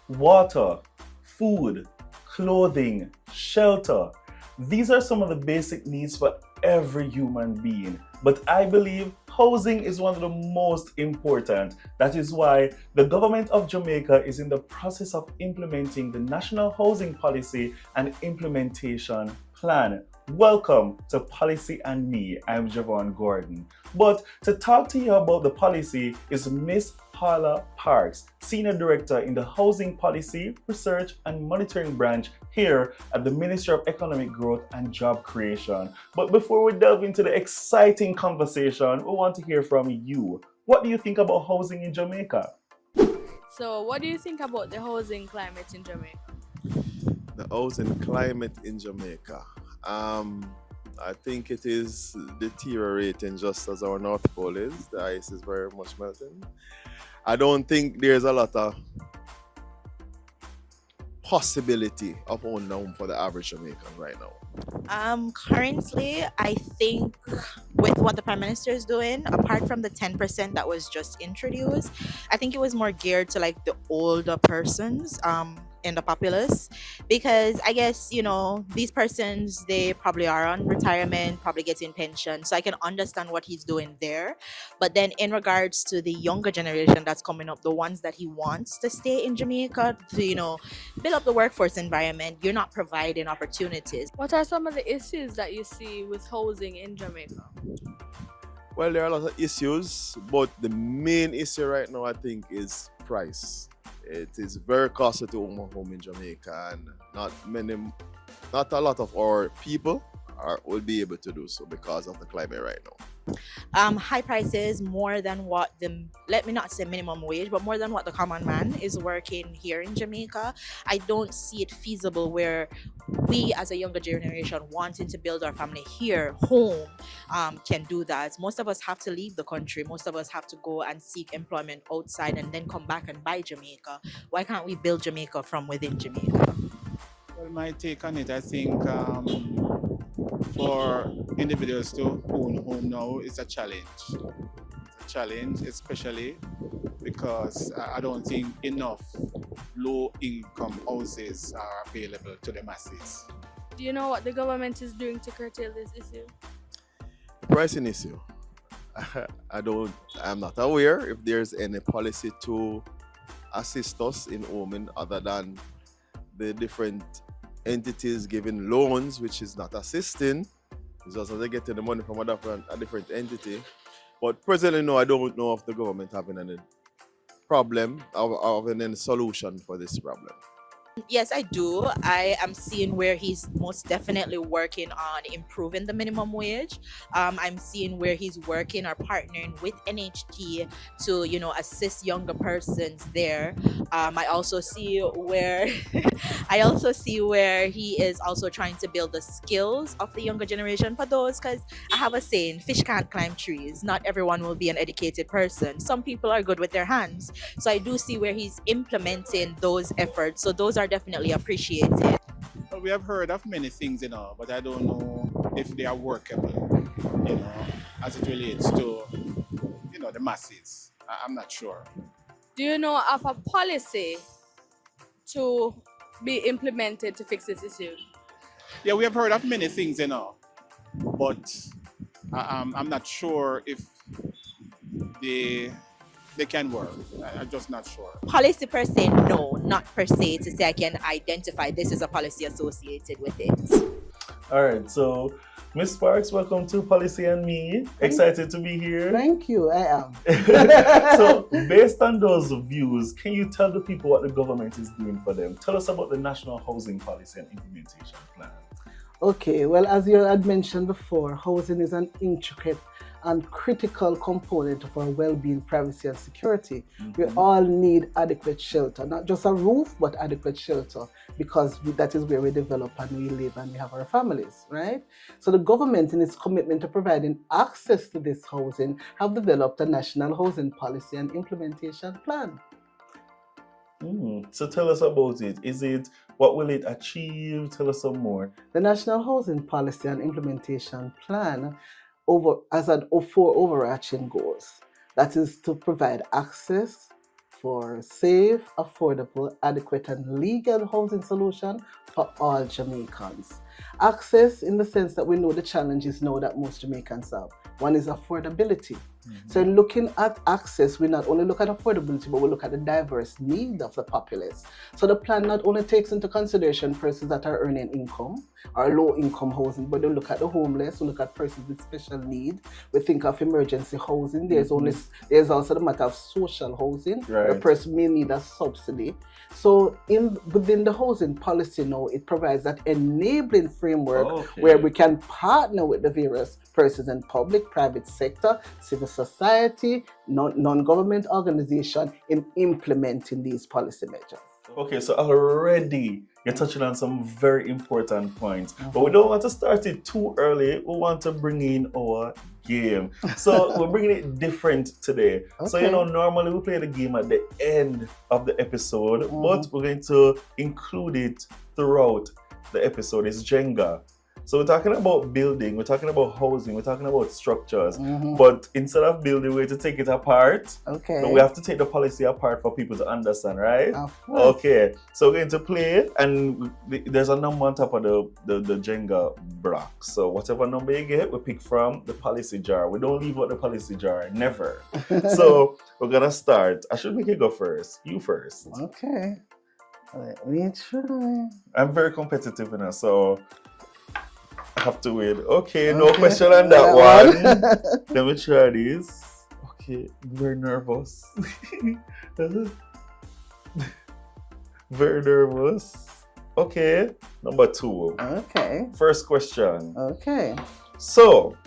water, food, clothing, shelter. These are some of the basic needs for every human being. But I believe housing is one of the most important. That is why the government of Jamaica is in the process of implementing the National Housing Policy and Implementation Plan. Welcome to Policy and Me. I'm Javon Gordon. But to talk to you about the policy is Miss Paula Parks, Senior Director in the Housing Policy, Research and Monitoring Branch here at the Ministry of Economic Growth and Job Creation. But before we delve into the exciting conversation, we want to hear from you. What do you think about housing in Jamaica? So, what do you think about the housing climate in Jamaica? The housing climate in Jamaica. I think it is deteriorating just as our North Pole is. The ice is very much melting. I don't think there's a lot of possibility of owning a home for the average Jamaican right now. Currently, I think with what the Prime Minister is doing, apart from the 10% that was just introduced, I think it was more geared to like the older persons in the populace, because I guess these persons, they probably are on retirement, probably getting pension, so I can understand what he's doing there. But then in regards to the younger generation that's coming up, the ones that he wants to stay in Jamaica to build up the workforce environment, you're not providing opportunities. What are some of the issues that you see with housing in Jamaica? Well, there are a lot of issues, but the main issue right now, I think, is price. It is very costly to own a home in Jamaica, and not a lot of our people will be able to do so because of the climate right now. High prices, more than what let me not say minimum wage, but more than what the common man is working here in Jamaica. I don't see it feasible where we as a younger generation wanting to build our family here, home, can do that. Most of us have to leave the country. Most of us have to go and seek employment outside and then come back and buy Jamaica. Why can't we build Jamaica from within Jamaica? Well, my take on it, I think for individuals to own home now is a challenge. It's a challenge, especially because I don't think enough low-income houses are available to the masses. Do you know what the government is doing to curtail this issue? The pricing issue. I'm not aware if there's any policy to assist us in owning other than the different entities giving loans, which is not assisting. It's just that they're getting the money from a different entity. But presently, no, I don't know of the government having any problem or having any solution for this problem. Yes, I do. I am seeing where he's most definitely working on improving the minimum wage. I'm seeing where he's working or partnering with NHT to, assist younger persons there. I also see where he is also trying to build the skills of the younger generation for those, because I have a saying, fish can't climb trees. Not everyone will be an educated person. Some people are good with their hands. So I do see where he's implementing those efforts. So those are definitely appreciated. Well, we have heard of many things, but I don't know if they are workable, as it relates to, the masses. I'm not sure. Do you know of a policy to be implemented to fix this issue? Yeah, we have heard of many things, but I'm not sure if they can work. I'm just not sure. Policy per se, no, not per se to say I can identify this is a policy associated with it. All right, so Miss Sparks, welcome to Policy and Me. Excited to be here. Thank you, I am. So, based on those views, can you tell the people what the government is doing for them? Tell us about the National Housing Policy and Implementation Plan. Okay, well, as you had mentioned before, housing is an intricate and critical component of our well-being, privacy, and security. We all need adequate shelter, not just a roof, but adequate shelter, because that is where we develop and we live and we have our families, right? So the government, in its commitment to providing access to this housing, have developed a National Housing Policy and Implementation Plan. So tell us about it. What will it achieve? Tell us some more. The National Housing Policy and Implementation Plan has four overarching goals. That is to provide access for safe, affordable, adequate, and legal housing solution for all Jamaicans. Access, in the sense that we know the challenges now that most Jamaicans have. One is affordability. So in looking at access, we not only look at affordability, but we look at the diverse need of the populace. So the plan not only takes into consideration persons that are earning income or low income housing, but we look at the homeless, we look at persons with special need. We think of emergency housing. There's also the matter of social housing, where a person may need a subsidy. So within the housing policy now, it provides that enabling framework where we can partner with the various persons in public, private sector, civil society, non-government organization in implementing these policy measures. Okay, so already you're touching on some very important points, but we don't want to start it too early. We want to bring in our game. So we're bringing it different today. So, normally we play the game at the end of the episode, but we're going to include it throughout the episode. It's Jenga. So we're talking about building, we're talking about housing, we're talking about structures. But instead of building, we're to take it apart. But we have to take the policy apart for people to understand, right? Okay. So we're going to play, and there's a number on top of the Jenga block. So whatever number you get, we pick from the policy jar. We don't leave out the policy jar, never. So we're gonna start. I should make you go first. You first. Okay. Let me try. I'm very competitive in it, so I have to win. Okay, no question on that one. Let me try this. Okay, very nervous. Very nervous. Okay, number 2. Okay. First question. Okay. So,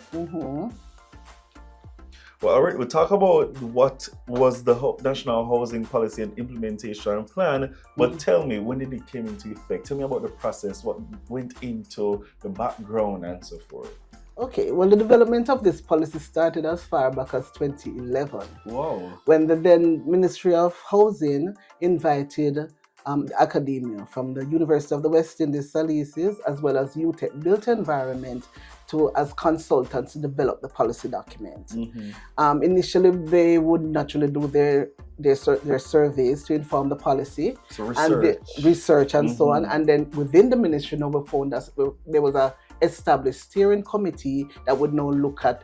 well, we'll talk about what was the National Housing Policy and Implementation Plan, but tell me, when did it come into effect? Tell me about the process, what went into the background and so forth. Okay, well, the development of this policy started as far back as 2011. Wow. When the then Ministry of Housing invited the academia from the University of the West Indies, Salesies, as well as UTEC Built Environment as consultants to develop the policy document. Initially, they would naturally do their surveys to inform the policy, so research and so on. And then within the ministry, now we found that there was a established steering committee that would now look at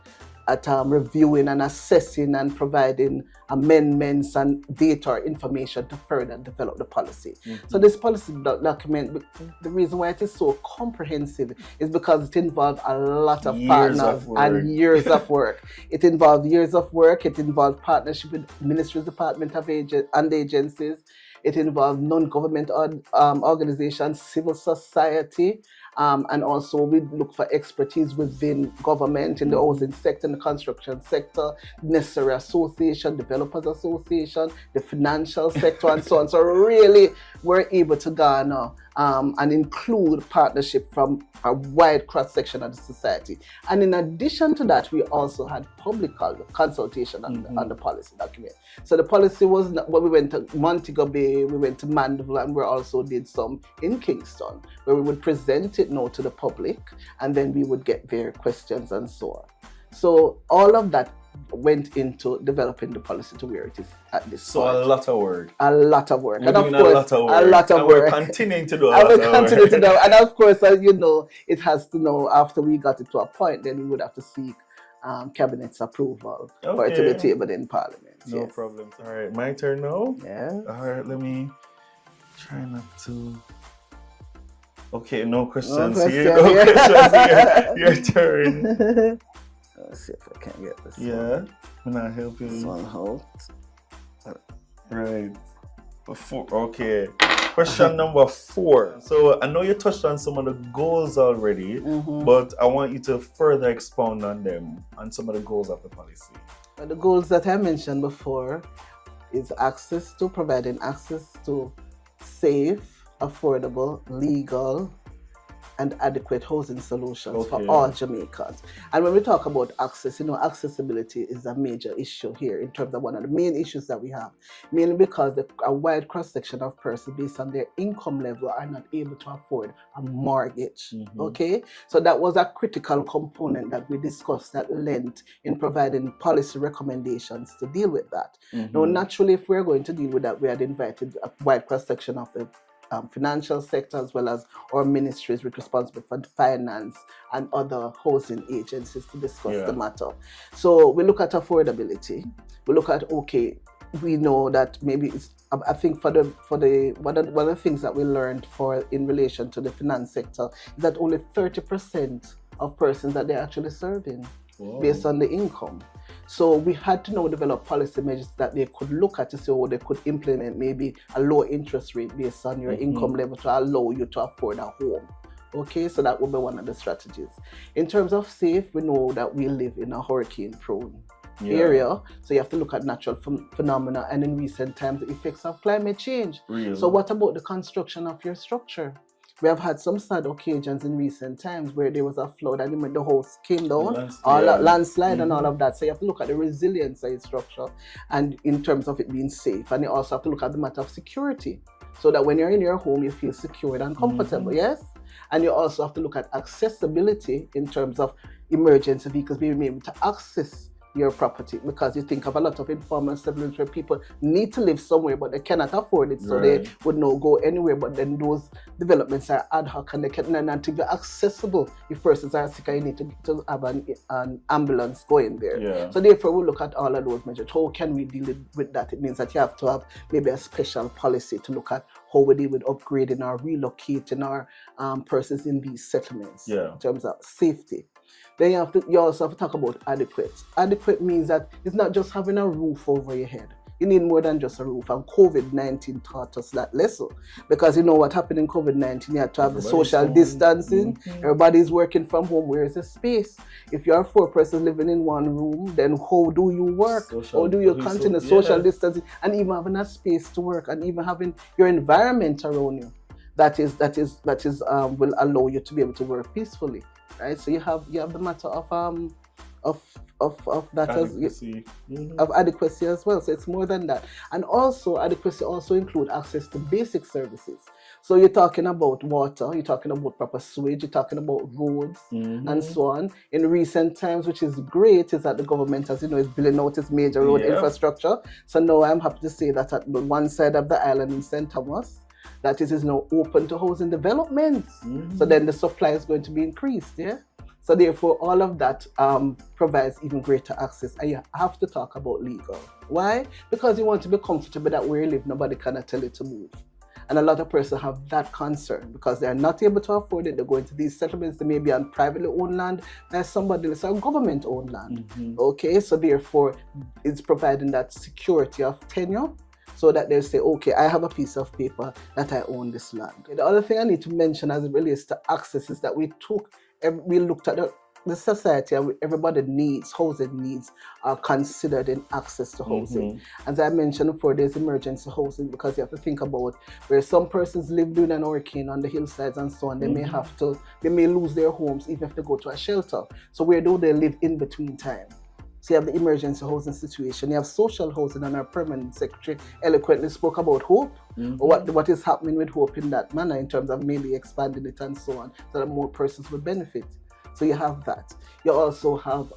reviewing and assessing and providing amendments and data or information to further develop the policy. So this policy document, the reason why it is so comprehensive is because it involves a lot of partners and years of work. It involves years of work. It involves partnership with ministries, department and agencies. It involves non-government organizations, civil society, and also we look for expertise within government, in the housing sector, in the construction sector, necessary association, developers association, the financial sector, and so on. So really, we're able to garner and include partnership from a wide cross-section of the society. And in addition to that, we also had public consultation on the policy document. So the policy was, when we went to Montego Bay, we went to Mandeville, and we also did some in Kingston, where we would present it now to the public, and then we would get their questions and so on. So all of that went into developing the policy to where it is at this point. So a lot of work. A lot of work. We're doing a lot of work. We're continuing to do a lot of work. And of course, it has to know, after we got it to a point, then we would have to seek cabinet's approval for it to be tabled in Parliament. No problem. All right, my turn now? Yeah. All right, let me try not to... Okay, no questions here. No questions here. Your turn. Let's see if I can get this. Yeah, I'm not helping. This one out. Right. Okay. Question number 4. So I know you touched on some of the goals already, but I want you to further expound on them, on some of the goals of the policy. The goals that I mentioned before is providing access to safe, affordable, legal, and adequate housing solutions Okay. for all Jamaicans. And when we talk about access, accessibility is a major issue here in terms of one of the main issues that we have, mainly because a wide cross-section of persons based on their income level are not able to afford a mortgage. Okay, so that was a critical component that we discussed at length in providing policy recommendations to deal with that. Now, naturally, if we're going to deal with that, we had invited a wide cross-section of the financial sector, as well as our ministries with responsible for finance and other housing agencies to discuss the matter. So we look at affordability. We look at, okay, we know that maybe it's, I think for the one of the things that we learned in relation to the finance sector is that only 30% of persons that they're actually serving based on the income. So we had to now develop policy measures that they could look at to see how they could implement maybe a low interest rate based on your income level to allow you to afford a home. Okay, so that would be one of the strategies. In terms of safe, we know that we live in a hurricane-prone area, so you have to look at natural phenomena and in recent times the effects of climate change. So what about the construction of your structure? We have had some sad occasions in recent times where there was a flood and the house came down, landslide and all of that. So you have to look at the resilience of your structure and in terms of it being safe. And you also have to look at the matter of security, so that when you're in your home, you feel secure and comfortable, yes? And you also have to look at accessibility in terms of emergency vehicles being able to access your property, because you think of a lot of informal settlements where people need to live somewhere but they cannot afford it, so they would not go anywhere. But then those developments are ad hoc and they cannot be accessible if persons are sick and you need to have an ambulance going there. So therefore we look at all of those measures. How can we deal with that? It means that you have to have maybe a special policy to look at how we deal with upgrading or relocating our persons in these settlements in terms of safety. Then you also have to talk about adequate. Adequate means that it's not just having a roof over your head. You need more than just a roof. And COVID-19 taught us that lesson. Because you know what happened in COVID-19, you had to have the social distancing. Everybody's working from home. Where is the space? If you are 4 persons living in one room, then how do you work? How do you continue social distancing? And even having a space to work and even having your environment around you that will allow you to be able to work peacefully. Right, so you have the matter of that adequacy. Of adequacy as well. So it's more than that, and also adequacy also include access to basic services. So you're talking about water, you're talking about proper sewage, you're talking about roads and so on. In recent times, which is great, is that the government, as you know, is building out its major road infrastructure. So now I'm happy to say that at the one side of the island in St. Thomas, that it is now open to housing developments. So then the supply is going to be increased, So therefore, all of that provides even greater access. And you have to talk about legal. Why? Because you want to be comfortable that where you live, nobody cannot tell you to move. And a lot of persons have that concern because they're not able to afford it. They go into these settlements, they may be on privately owned land, there's somebody else on government owned land. Okay, so therefore, it's providing that security of tenure, so that they'll say, okay, I have a piece of paper that I own this land. The other thing I need to mention as it relates to access is that we looked at the society and everybody needs, housing needs are considered in access to housing. As I mentioned before, there's emergency housing because you have to think about where some persons live during an hurricane on the hillsides and so on. They may lose their homes even if they go to a shelter. So where do they live in between time? So you have the emergency housing situation, you have social housing, and our permanent secretary eloquently spoke about hope, or what is happening with hope in that manner in terms of maybe expanding it and so on, so that more persons will benefit. So you have that. You also have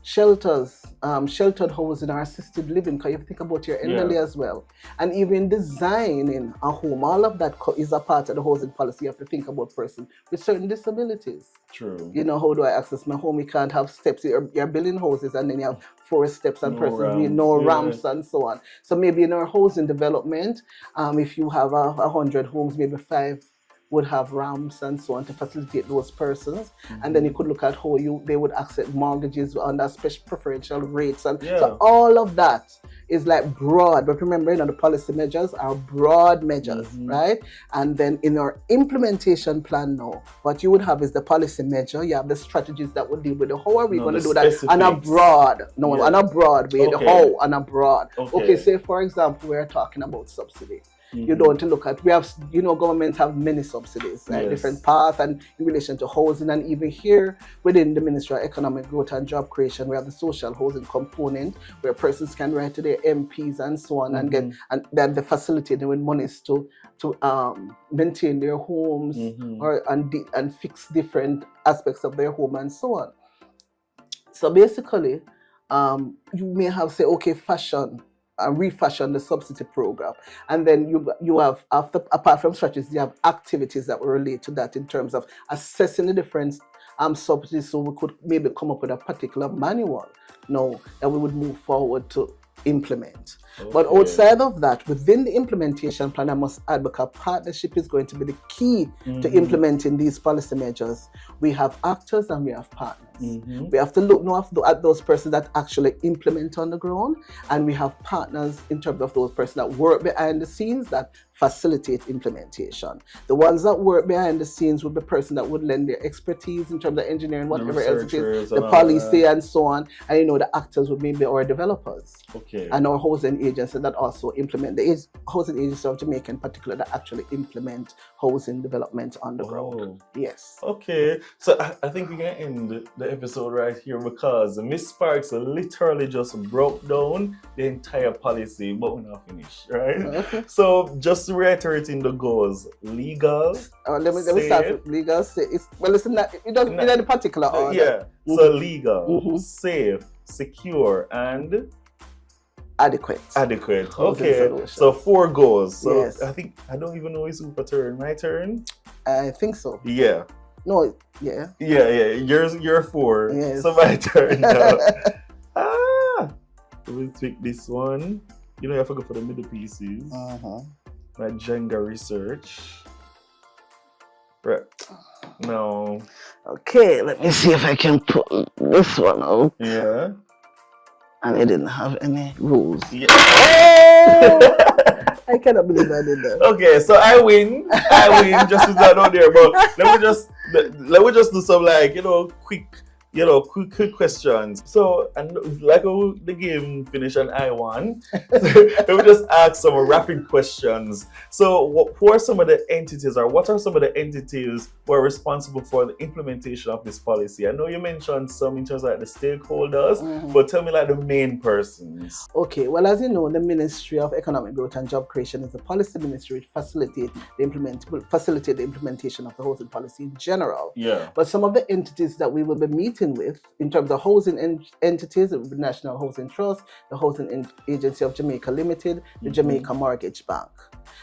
shelters, sheltered housing or assisted living, because you have to think about your elderly as well. And even designing a home, all of that is a part of the housing policy. You have to think about persons with certain disabilities. True. You know, how do I access my home? You can't have steps. You're building houses and then you have 4 steps and persons with no ramps and so on. So maybe in our housing development, if you have 100 homes, maybe 5 would have ramps and so on to facilitate those persons. And then you could look at how they would access mortgages under special preferential rates. And so all of that is like broad, but remember, the policy measures are broad measures, right? And then in our implementation plan now, what you would have is the policy measure, you have the strategies that would deal with how are we going to do that on a broad, on a broad way, the how on a broad. Okay, say for example, we're talking about subsidy. You don't look at, we have, government have many subsidies, right? Yes. Different paths, and in relation to housing, and even here within the Ministry of Economic Growth and Job Creation, we have the social housing component where persons can write to their MPs and so on and get, and then they facilitate them with monies to maintain their homes and fix different aspects of their home and so on. So basically, you may have say, okay, fashion and refashion the subsidy program, and then you have, apart from strategies, you have activities that will relate to that in terms of assessing the different subsidies, so we could maybe come up with a particular manual that we would move forward to implement. But outside of that, within the implementation plan, I must add, because partnership is going to be the key to implementing these policy measures. We have actors and we have partners. We have to look now at those persons that actually implement on the ground, and we have partners in terms of those persons that work behind the scenes that facilitate implementation. The ones that work behind the scenes would be the person that would lend their expertise in terms of engineering, whatever else it is, the policy and so on. And the actors would maybe our developers and our housing agency that also implement, the housing agency of Jamaica in particular that actually implement housing development on the ground. Yes. Okay, so I think we can end the episode right here, because Miss Sparks literally just broke down the entire policy, but we're not finished, right? Okay. So just reiterating the goals: legal. Let me start with legal. It's not, it doesn't in any particular order. Yeah. So legal, safe, secure, and adequate. Okay. So 4 goals. So yes. I think, I don't even know it's super turn. My turn? I think so. Yeah. No, yeah. Yeah. You're 4. Yes. So my turn now. We'll take this one. You have to go for the middle pieces. My Jenga research. Right. No. Okay, let me see if I can put this one out. Yeah. And it didn't have any rules. Yeah. Oh! I cannot believe I did that. Okay, so I win. Just with that on there. But let me just do some quick questions. So, and like how the game finished and I won, let me just ask some rapid questions. So, who are some of the entities, or what are some of the entities who are responsible for the implementation of this policy? I know you mentioned some in terms of the stakeholders, but tell me the main persons. Okay, well, as you know, the Ministry of Economic Growth and Job Creation is a policy ministry which facilitate the implementation of the housing policy in general. Yeah. But some of the entities that we will be meeting with in terms of housing entities, the National Housing Trust, the Housing Agency of Jamaica Limited, the Jamaica Mortgage Bank.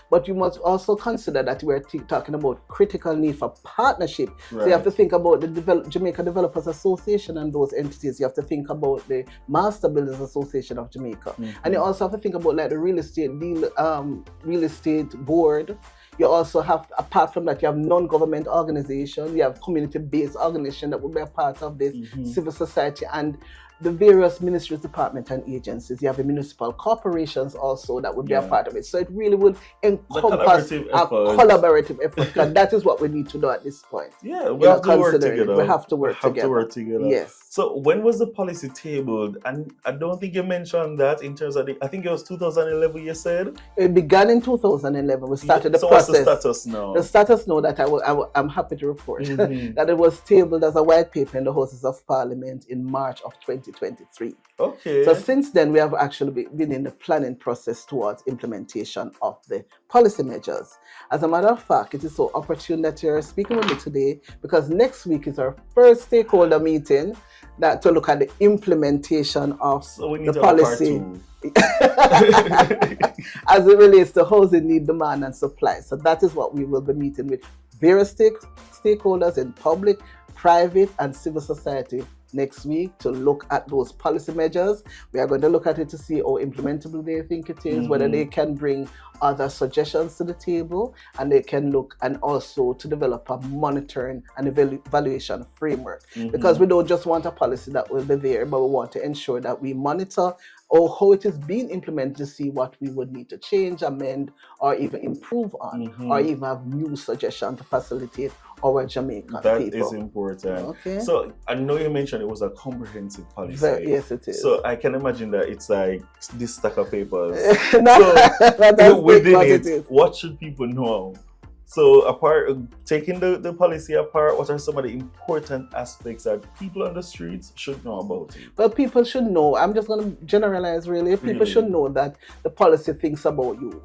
But you must also consider that we're talking about critical need for partnership. Right. So you have to think about the Jamaica Developers Association and those entities. You have to think about the Master Builders Association of Jamaica. And you also have to think about the real estate board. You also have, apart from that, you have non-government organizations, you have community-based organizations that will be a part of this, civil society, and the various ministries, departments, and agencies. You have the municipal corporations also that would be a part of it. So it really would encompass a collaborative effort, because that is what we need to do at this point. Yeah, we have to work together. We have to work together. Yes. So when was the policy tabled? And I don't think you mentioned that in terms of I think it was 2011 you said? It began in 2011. We started the so process. What's the status now? The status now that I'm happy to report that it was tabled as a white paper in the Houses of Parliament in March of 2023. Okay. So since then, we have actually been in the planning process towards implementation of the policy measures. As a matter of fact, it is so opportune that you're speaking with me today, because next week is our first stakeholder meeting to look at the implementation of the policy as it relates to housing need, demand, and supply. So that is what we will be meeting with various stakeholders in public, private, and civil society next week to look at those policy measures. We are going to look at it to see how implementable they think it is, whether they can bring other suggestions to the table, and they can look and also to develop a monitoring and evaluation framework. Because we don't just want a policy that will be there, but we want to ensure that we monitor how it is being implemented to see what we would need to change, amend, or even improve on, or even have new suggestions to facilitate our Jamaican That people. is important. Okay. So I know you mentioned it was a comprehensive policy. Yes, it is. So I can imagine that it's like this stack of papers. Not as Within big, but it, it is. what should people know? So apart taking the policy apart, what are some of the important aspects that people on the streets should know about it? Well, people should know. I'm just going to generalize really. People Really? should know that the policy thinks about you.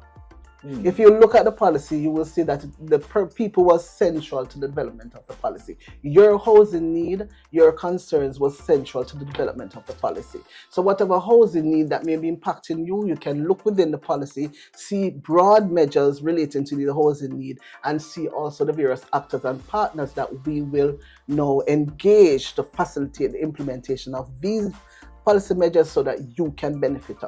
Hmm. If you look at the policy, you will see that the people was central to the development of the policy. Your housing need, your concerns was central to the development of the policy. So whatever housing need that may be impacting you, you can look within the policy, see broad measures relating to the housing need, and see also the various actors and partners that we will now engage to facilitate the implementation of these policy measures so that you can benefit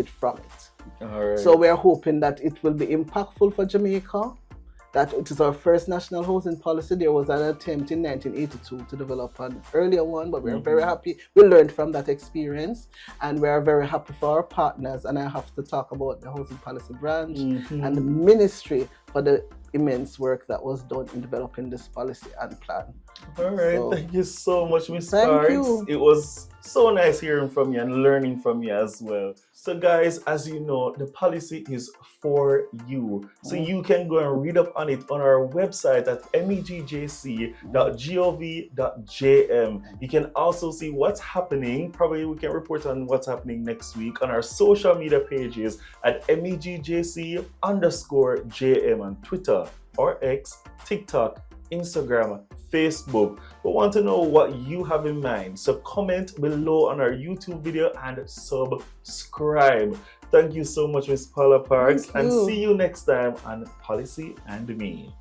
from it. All right. So we are hoping that it will be impactful for Jamaica, that it is our first national housing policy. There was an attempt in 1982 to develop an earlier one, but we're very happy. We learned from that experience, and we are very happy for our partners. And I have to talk about the Housing Policy Branch and the Ministry for the immense work that was done in developing this policy and plan. All right, So- thank you so much, Miss Thank Sparks. you. It was so nice hearing from you and learning from you as well. So guys, as you know, the policy is for you. So you can go and read up on it on our website at megjc.gov.jm. You can also see what's happening. Probably we can report on what's happening next week on our social media pages at megjc_jm on Twitter or X, TikTok, Instagram, Facebook. We want to know what you have in mind. So comment below on our YouTube video and subscribe. Thank you so much, Miss Paula Parks, Thank and you. see you next time on Policy and Me.